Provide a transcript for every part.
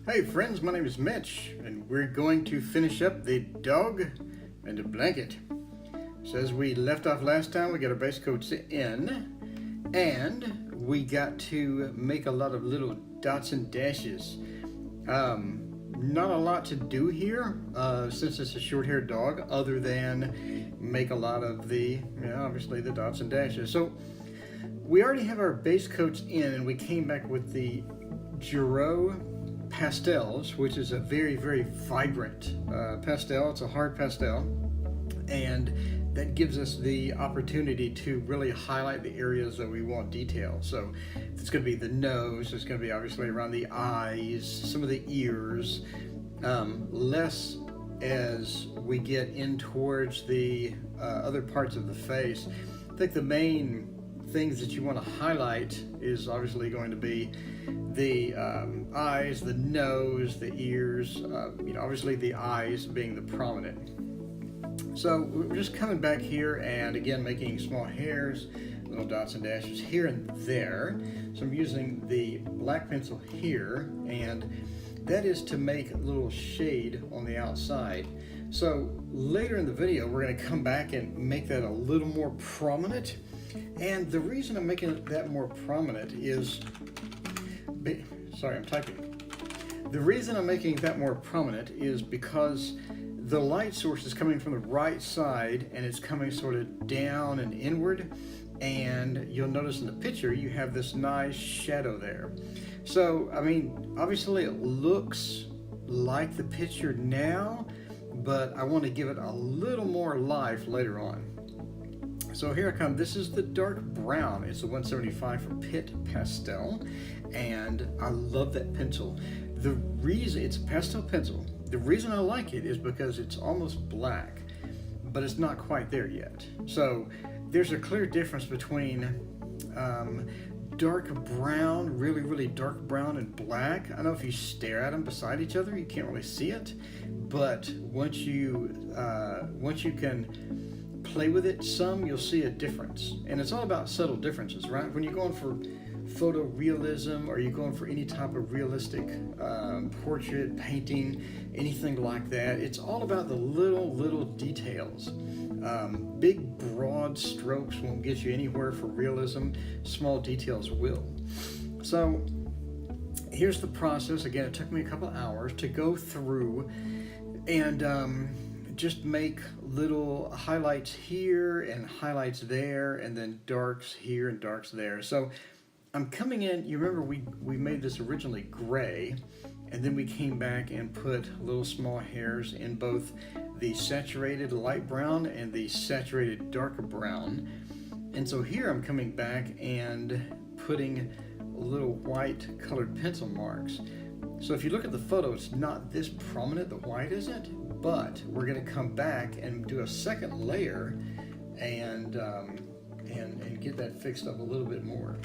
Hey friends, my name is Mitch, and we're going to finish up the Dog and a Blanket. So as we left off last time, we got our base coats in, and we got to make a lot of little dots and dashes. Not a lot to do here, since it's a short-haired dog, other than make a lot of the, obviously the dots and dashes. So we already have our base coats in, and we came back with the Giro pastels, which is a very, very vibrant pastel. It's a hard pastel, and that gives us the opportunity to really highlight the areas that we want detail. So it's going to be the nose, it's going to be obviously around the eyes, some of the ears, less as we get in towards the other parts of the face. I think the main things that you want to highlight is obviously going to be the eyes, the nose, the ears, obviously the eyes being the prominent. So we're just coming back here and again making small hairs, little dots and dashes here and there. So I'm using the black pencil here, and that is to make a little shade on the outside. So later in the video we're going to come back and make that a little more prominent. And the reason I'm making that more prominent is, sorry, I'm typing. The reason I'm making that more prominent is because the light source is coming from the right side and it's coming sort of down and inward, and you'll notice in the picture you have this nice shadow there. So, I mean, obviously it looks like the picture now, but I want to give it a little more life later on. So here I come. This is the dark brown. It's a 175 for Pitt Pastel, and I love that pencil. The reason it's a pastel pencil, the reason I like it is because it's almost black, but it's not quite there yet. So there's a clear difference between dark brown, really, really dark brown, and black. I know if you stare at them beside each other, you can't really see it, but once you can play with it some, you'll see a difference. And it's all about subtle differences, right? When you're going for photorealism, or you're going for any type of realistic portrait painting, anything like that, it's all about the little details. Big broad strokes won't get you anywhere for realism. Small details will. So here's the process. Again, it took me a couple hours to go through and just make little highlights here and highlights there, and then darks here and darks there. So I'm coming in, you remember we made this originally gray, and then we came back and put little small hairs in both the saturated light brown and the saturated darker brown. And so here I'm coming back and putting little white colored pencil marks. So if you look at the photo, it's not this prominent, the white isn't, but we're going to come back and do a second layer and get that fixed up a little bit more.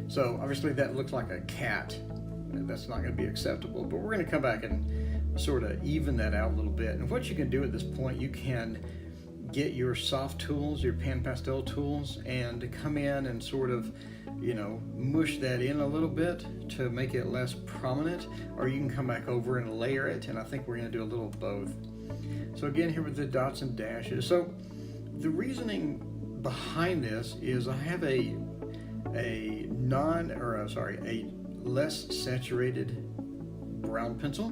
So obviously that looks like a cat. That's not going to be acceptable, but we're going to come back and sort of even that out a little bit. And what you can do at this point, you can get your soft tools, your pan pastel tools, and come in and sort of, mush that in a little bit to make it less prominent, or you can come back over and layer it, and I think we're going to do a little of both. So again, here with the dots and dashes. So the reasoning behind this is I have a less saturated brown pencil,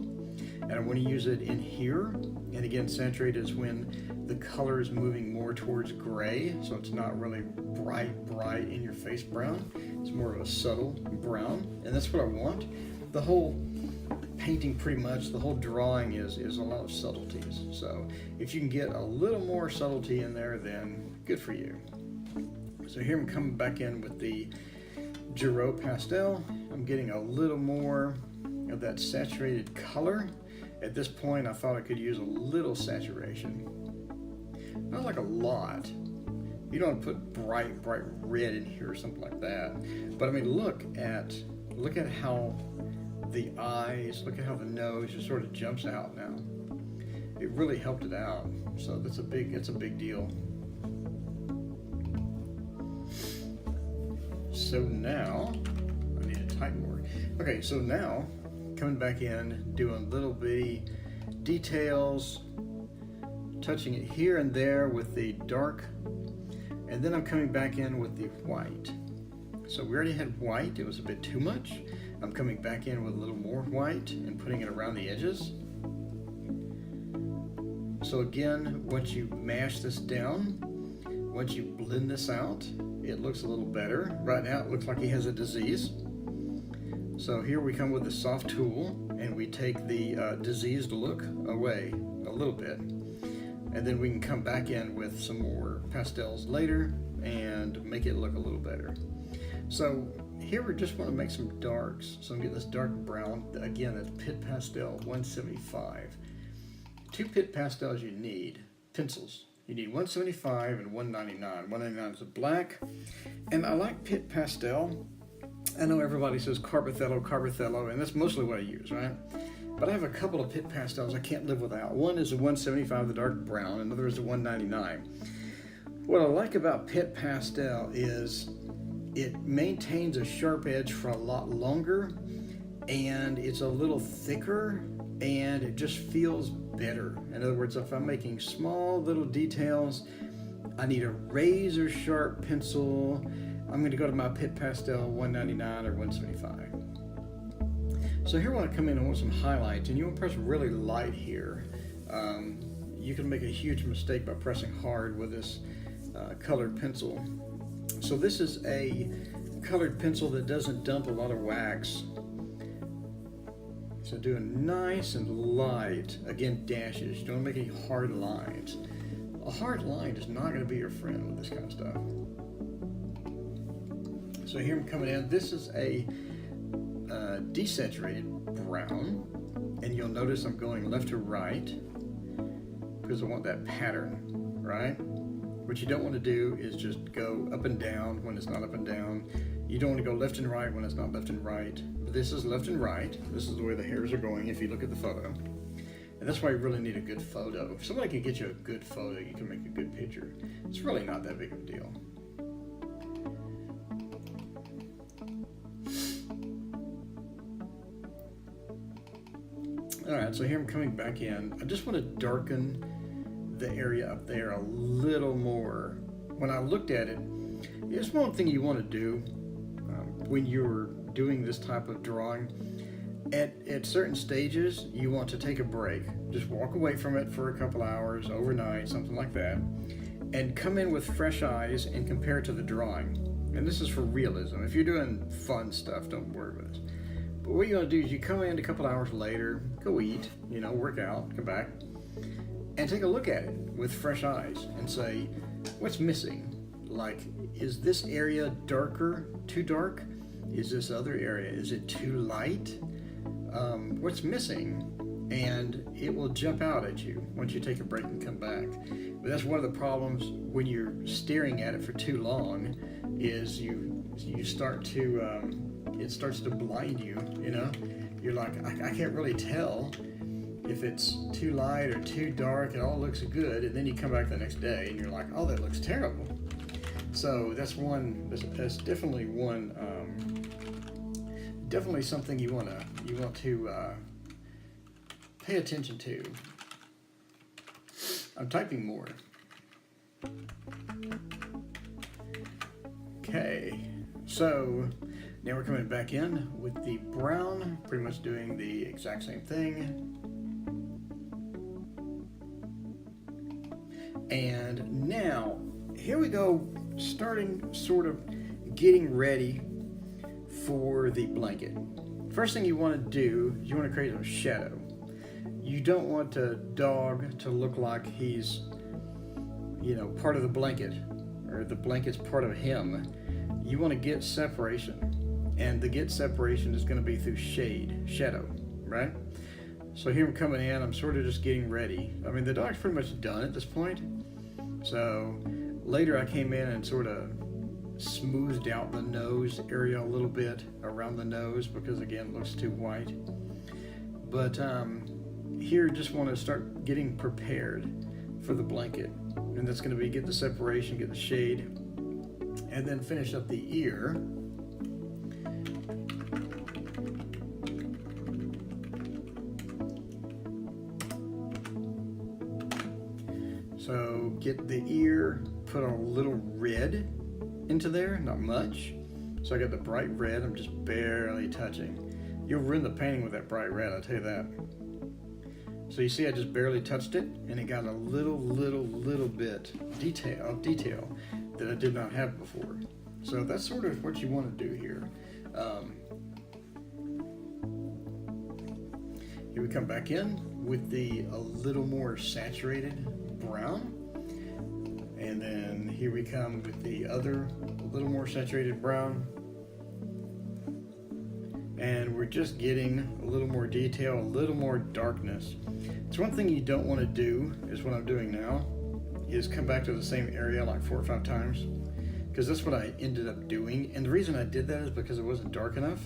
and I want to use it in here. And again, saturated is when the color is moving more towards gray, so it's not really bright in your face brown. It's more of a subtle brown, and that's what I want. The whole painting, pretty much the whole drawing is a lot of subtleties. So if you can get a little more subtlety in there, then good for you. So here I'm coming back in with the Giro pastel. I'm getting a little more of that saturated color. At this point, I thought I could use a little saturation. Not like a lot. You don't want to put bright red in here or something like that. But I mean, look at how the eyes, look at how the nose just sort of jumps out now. It really helped it out. So it's a big deal. So now, I need to type more. Okay, so now coming back in, doing little bitty details, touching it here and there with the dark, and then I'm coming back in with the white. So we already had white, it was a bit too much. I'm coming back in with a little more white and putting it around the edges. So again, once you mash this down, once you blend this out, it looks a little better. Right now it looks like he has a disease. So here we come with the soft tool and we take the diseased look away a little bit. And then we can come back in with some more pastels later and make it look a little better. So here we just want to make some darks. So I'm getting this dark brown. Again, that's Pit Pastel 175. 2 Pit Pastels you need, pencils. You need 175 and 199. 199 is a black. And I like Pit Pastel. I know everybody says Carbothello, and that's mostly what I use, right? But I have a couple of Pit Pastels I can't live without. One is a 175, the dark brown, another is a 199. What I like about Pit Pastel is it maintains a sharp edge for a lot longer, and it's a little thicker, and it just feels better. In other words, if I'm making small little details, I need a razor sharp pencil, I'm going to go to my Pit Pastel 199 or 175. So here when I come in, I want some highlights, and you want to press really light here. You can make a huge mistake by pressing hard with this colored pencil. So this is a colored pencil that doesn't dump a lot of wax. So doing nice and light, again dashes, you don't make any hard lines. A hard line is not going to be your friend with this kind of stuff. So here I'm coming in, this is a desaturated brown, and you'll notice I'm going left to right because I want that pattern, right? What you don't want to do is just go up and down when it's not up and down. You don't want to go left and right when it's not left and right. But this is left and right. This is the way the hairs are going if you look at the photo. And that's why you really need a good photo. If somebody can get you a good photo, you can make a good picture. It's really not that big of a deal. All right, so here I'm coming back in. I just want to darken the area up there a little more. When I looked at it, it's one thing you want to do when you're doing this type of drawing. At certain stages, you want to take a break. Just walk away from it for a couple hours, overnight, something like that, and come in with fresh eyes and compare it to the drawing. And this is for realism. If you're doing fun stuff, don't worry about this. But what you want to do is you come in a couple hours later, go eat, work out, come back, and take a look at it with fresh eyes and say, what's missing? Like, is this area darker, too dark? Is this other area, is it too light? What's missing? And it will jump out at you once you take a break and come back. But that's one of the problems when you're staring at it for too long, is you start to, it starts to blind you, You're like, I can't really tell if it's too light or too dark. It all looks good, and then you come back the next day and you're like, oh, that looks terrible. So that's definitely one, definitely something you want to pay attention to. I'm typing more. Okay, so now we're coming back in with the brown, pretty much doing the exact same thing. And now, here we go, starting sort of getting ready for the blanket. First thing you want to do is you want to create a shadow. You don't want a dog to look like he's, part of the blanket, or the blanket's part of him. You want to get separation, and the get separation is going to be through shadow, right? So here I'm coming in, I'm sort of just getting ready. I mean, the dog's pretty much done at this point. So later I came in and sort of smoothed out the nose area a little bit around the nose because, again, it looks too white. But here just want to start getting prepared for the blanket. And that's going to be get the separation, get the shade, and then finish up the ear. So get the ear, put a little red into there, not much. So I got the bright red, I'm just barely touching. You'll ruin the painting with that bright red, I'll tell you that. So you see I just barely touched it, and it got a little bit detail that I did not have before. So that's sort of what you want to do here. Here we come back in with a little more saturated brown. And then here we come with the other, a little more saturated brown. And we're just getting a little more detail, a little more darkness. It's one thing you don't want to do, is what I'm doing now, is come back to the same area like 4 or 5 times. Because that's what I ended up doing. And the reason I did that is because it wasn't dark enough.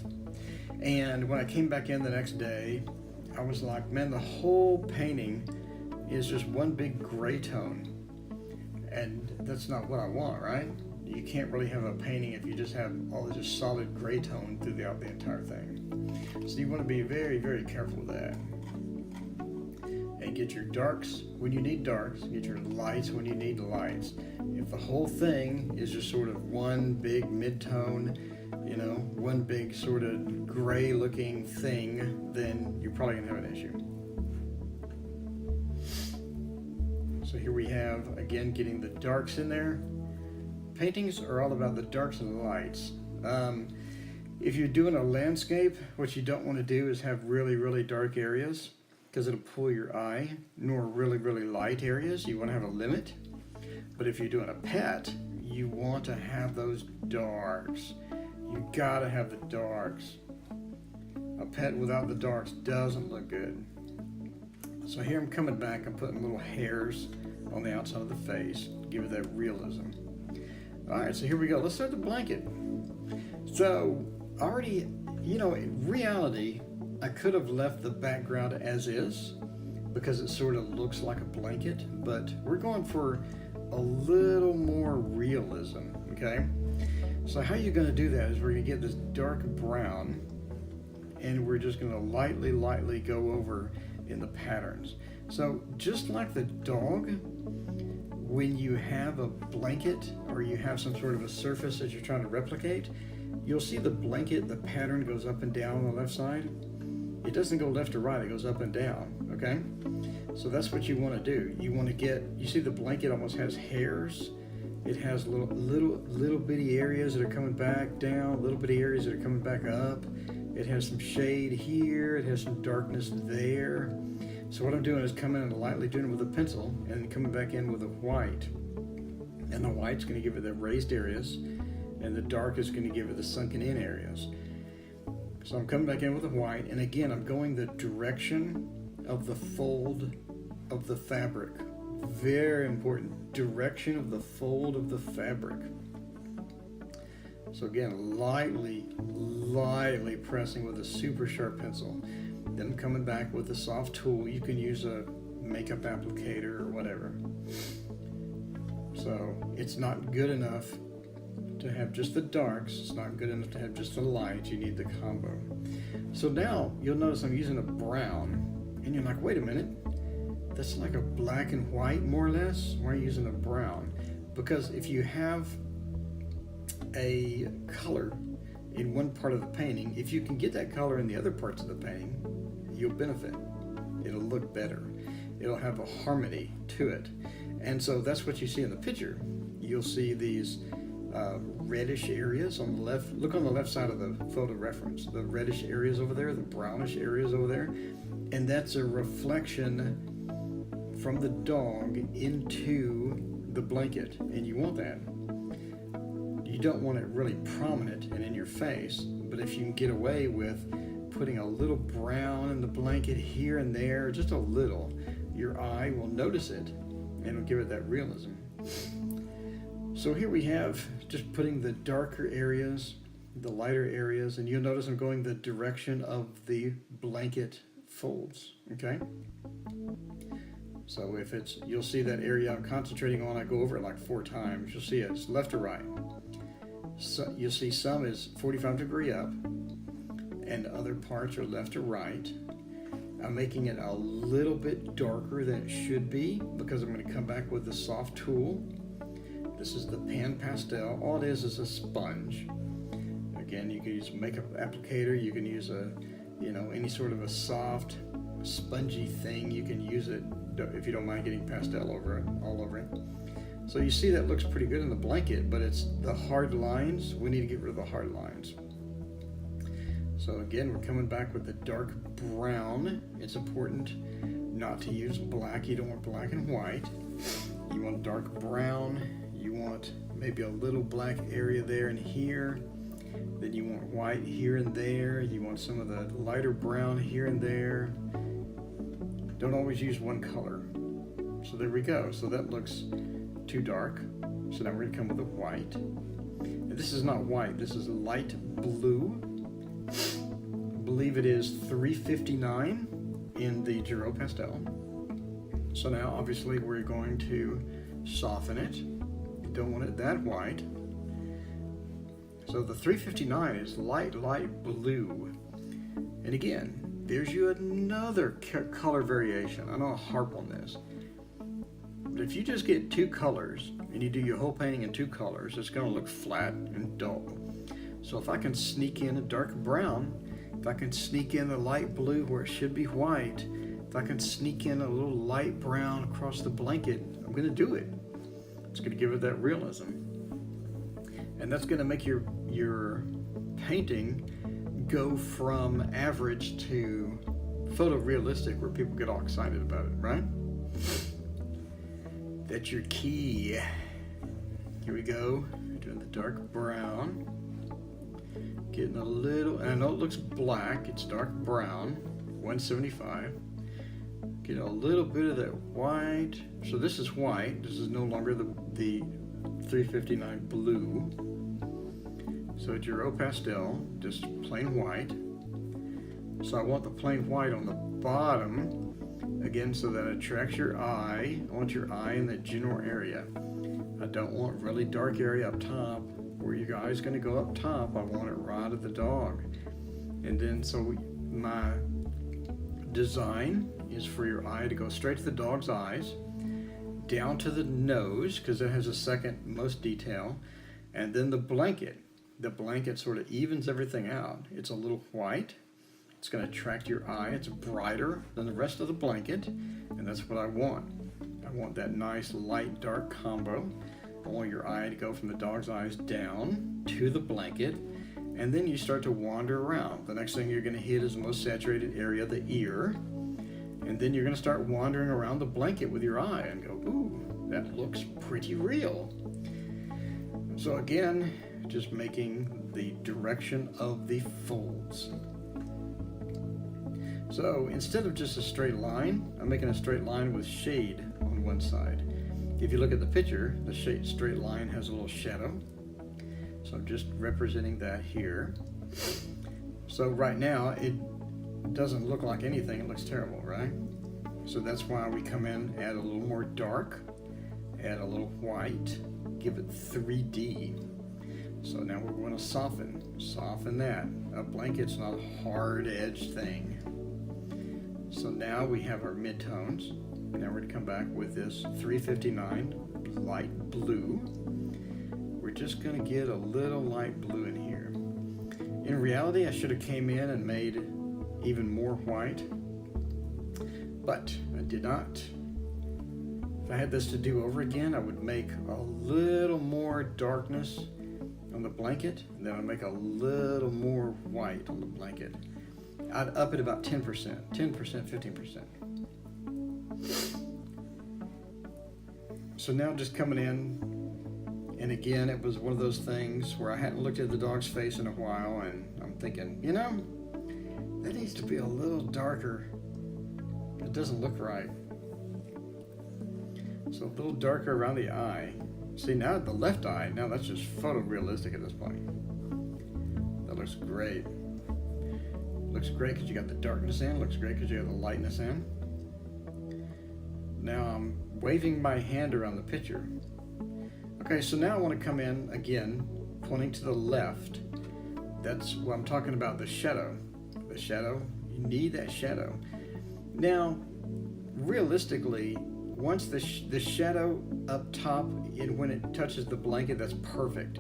And when I came back in the next day, I was like, man, the whole painting is just one big gray tone. And that's not what I want, right? You can't really have a painting if you just have all this just solid gray tone throughout the entire thing. So you want to be very, very careful with that. And get your darks when you need darks, get your lights when you need lights. If the whole thing is just sort of one big mid-tone, you know, one big sort of gray looking thing, then you're probably gonna have an issue. So here we have, again, getting the darks in there. Paintings are all about the darks and the lights. If you're doing a landscape, what you don't want to do is have really dark areas, because it'll pull your eye, nor really light areas. You want to have a limit. But if you're doing a pet, you want to have those darks. You gotta have the darks. A pet without the darks doesn't look good. So here I'm coming back, I'm putting little hairs on the outside of the face, give it that realism. All right, so here we go. Let's start the blanket. So already, you know, in reality, I could have left the background as is because it sort of looks like a blanket, but we're going for a little more realism, okay? So how you're gonna do that is we're gonna get this dark brown, and we're just gonna lightly go over in the patterns. So just like the dog, when you have a blanket or you have some sort of a surface that you're trying to replicate, you'll see the blanket, the pattern goes up and down on the left side. It doesn't go left to right, it goes up and down, okay? So that's what you want to do. You want to get, you see the blanket almost has hairs. It has little bitty areas that are coming back down, little bitty areas that are coming back up. It has some shade here, it has some darkness there. So what I'm doing is coming in and lightly doing it with a pencil and coming back in with a white. And the white's going to give it the raised areas, and the dark is going to give it the sunken in areas. So I'm coming back in with a white, and again I'm going the direction of the fold of the fabric. Very important, direction of the fold of the fabric. So again, lightly pressing with a super sharp pencil. Then coming back with a soft tool. You can use a makeup applicator or whatever. So it's not good enough to have just the darks. It's not good enough to have just the light. You need the combo. So now you'll notice I'm using a brown, and you're like, wait a minute, that's like a black and white more or less. Why are you using a brown? Because if you have a color in one part of the painting, if you can get that color in the other parts of the painting, you'll benefit. It'll look better. It'll have a harmony to it. And so that's what you see in the picture. You'll see these reddish areas on the left. Look on the left side of the photo reference. The reddish areas over there, the brownish areas over there. And that's a reflection from the dog into the blanket. And you want that. You don't want it really prominent and in your face, but if you can get away with putting a little brown in the blanket here and there, just a little, your eye will notice it and it'll give it that realism. So here we have just putting the darker areas, the lighter areas, and you'll notice I'm going the direction of the blanket folds, okay? So if it's, you'll see that area I'm concentrating on, I go over it like 4 times. You'll see it's left to right. So you'll see some is 45 degree up and other parts are left to right. I'm making it a little bit darker than it should be because I'm going to come back with the soft tool. This is the Pan Pastel. All it is a sponge. Again, you can use a makeup applicator. You can use any sort of a soft, spongy thing. You can use it if you don't mind getting pastel all over it. So you see that looks pretty good in the blanket, but it's the hard lines. We need to get rid of the hard lines. So again, we're coming back with the dark brown. It's important not to use black. You don't want black and white. You want dark brown. You want maybe a little black area there and here. Then you want white here and there. You want some of the lighter brown here and there. Don't always use one color. So there we go. So that looks too dark. So now we're going to come with the white. And this is not white, this is light blue. I believe it is $3.59 in the Giro Pastel. So now obviously we're going to soften it. You don't want it that white. So the $3.59 is light blue. And again, there's you another color variation. I don't want to harp on this. But if you just get two colors and you do your whole painting in two colors, it's going to look flat and dull. So if I can sneak in a dark brown, if I can sneak in a light blue where it should be white, if I can sneak in a little light brown across the blanket, I'm going to do it. It's going to give it that realism. And that's going to make your painting go from average to photorealistic, where people get all excited about it, right? That's your key. Here we go. Doing the dark brown. Getting a little, and I know it looks black, it's dark brown, 175. Get a little bit of that white. So this is white. This is no longer the $3.59 blue. So Giro Pastel, just plain white. So I want the plain white on the bottom, again, so that it attracts your eye. I want your eye in that general area. I don't want really dark area up top where your eye's going to go up top. I want it right at the dog. And then so my design is for your eye to go straight to the dog's eyes, down to the nose, because it has the second most detail, and then the blanket. The blanket sort of evens everything out. It's a little white. It's going to attract your eye. It's brighter than the rest of the blanket, and that's what I want. I want that nice light dark combo. I want your eye to go from the dog's eyes down to the blanket, and then you start to wander around. The next thing you're going to hit is the most saturated area, the ear, and then you're going to start wandering around the blanket with your eye and go, ooh, that looks pretty real. So again, just making the direction of the folds. So instead of just a straight line, I'm making a straight line with shade on one side. If you look at the picture, the straight line has a little shadow. So I'm just representing that here. So right now, it doesn't look like anything. It looks terrible, right? So that's why we come in, add a little more dark, add a little white, give it 3D. So now we're going to soften that. A blanket's not a hard edge thing. So now we have our midtones. Now we're going to come back with this $3.59 light blue. We're just going to get a little light blue in here. In reality, I should have came in and made even more white, but I did not. If I had this to do over again, I would make a little more darkness on the blanket, and then I'd make a little more white on the blanket. I'd up it about 10%, 15%. So now just coming in, and again, it was one of those things where I hadn't looked at the dog's face in a while, and I'm thinking, you know, that needs to be a little darker. It doesn't look right. So a little darker around the eye. See, now the left eye, now that's just photorealistic at this point. That looks great. Looks great because you got the darkness in. Looks great because you have the lightness in. Now I'm waving my hand around the picture. Okay, so now I want to come in again, pointing to the left. That's what I'm talking about, the shadow. The shadow, you need that shadow. Now, realistically, once the shadow up top, and when it touches the blanket, that's perfect.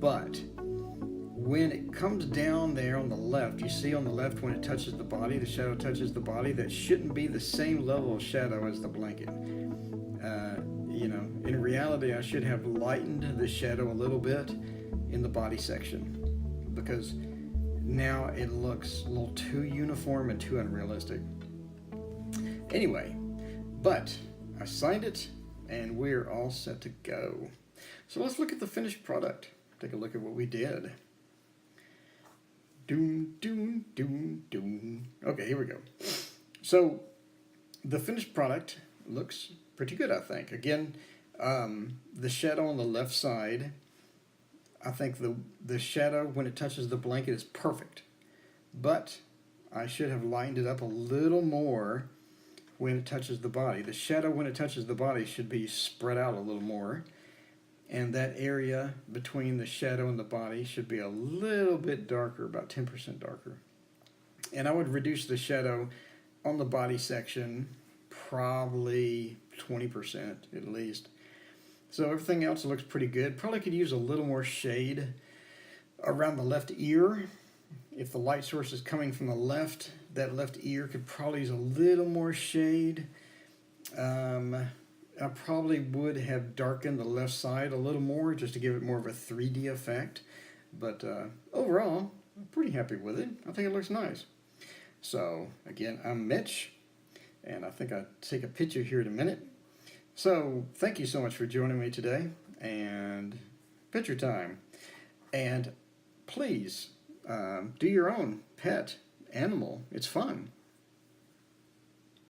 But when it comes down there on the left, you see on the left when it touches the body, the shadow touches the body, that shouldn't be the same level of shadow as the blanket. In reality, I should have lightened the shadow a little bit in the body section, because now it looks a little too uniform and too unrealistic. Anyway, but I signed it and we're all set to go. So let's look at the finished product. Take a look at what we did. Doom, doom, doom, doom. Okay, here we go. So the finished product looks pretty good, I think. Again, the shadow on the left side, I think the shadow when it touches the blanket is perfect. But I should have lined it up a little more when it touches the body. The shadow when it touches the body should be spread out a little more. And that area between the shadow and the body should be a little bit darker, about 10% darker. And I would reduce the shadow on the body section probably 20% at least. So everything else looks pretty good. Probably could use a little more shade around the left ear. If the light source is coming from the left, that left ear could probably use a little more shade. I probably would have darkened the left side a little more just to give it more of a 3D effect. But overall, I'm pretty happy with it. I think it looks nice. So again, I'm Mitch, and I think I'll take a picture here in a minute. So thank you so much for joining me today, and picture time. And please do your own pet animal. It's fun.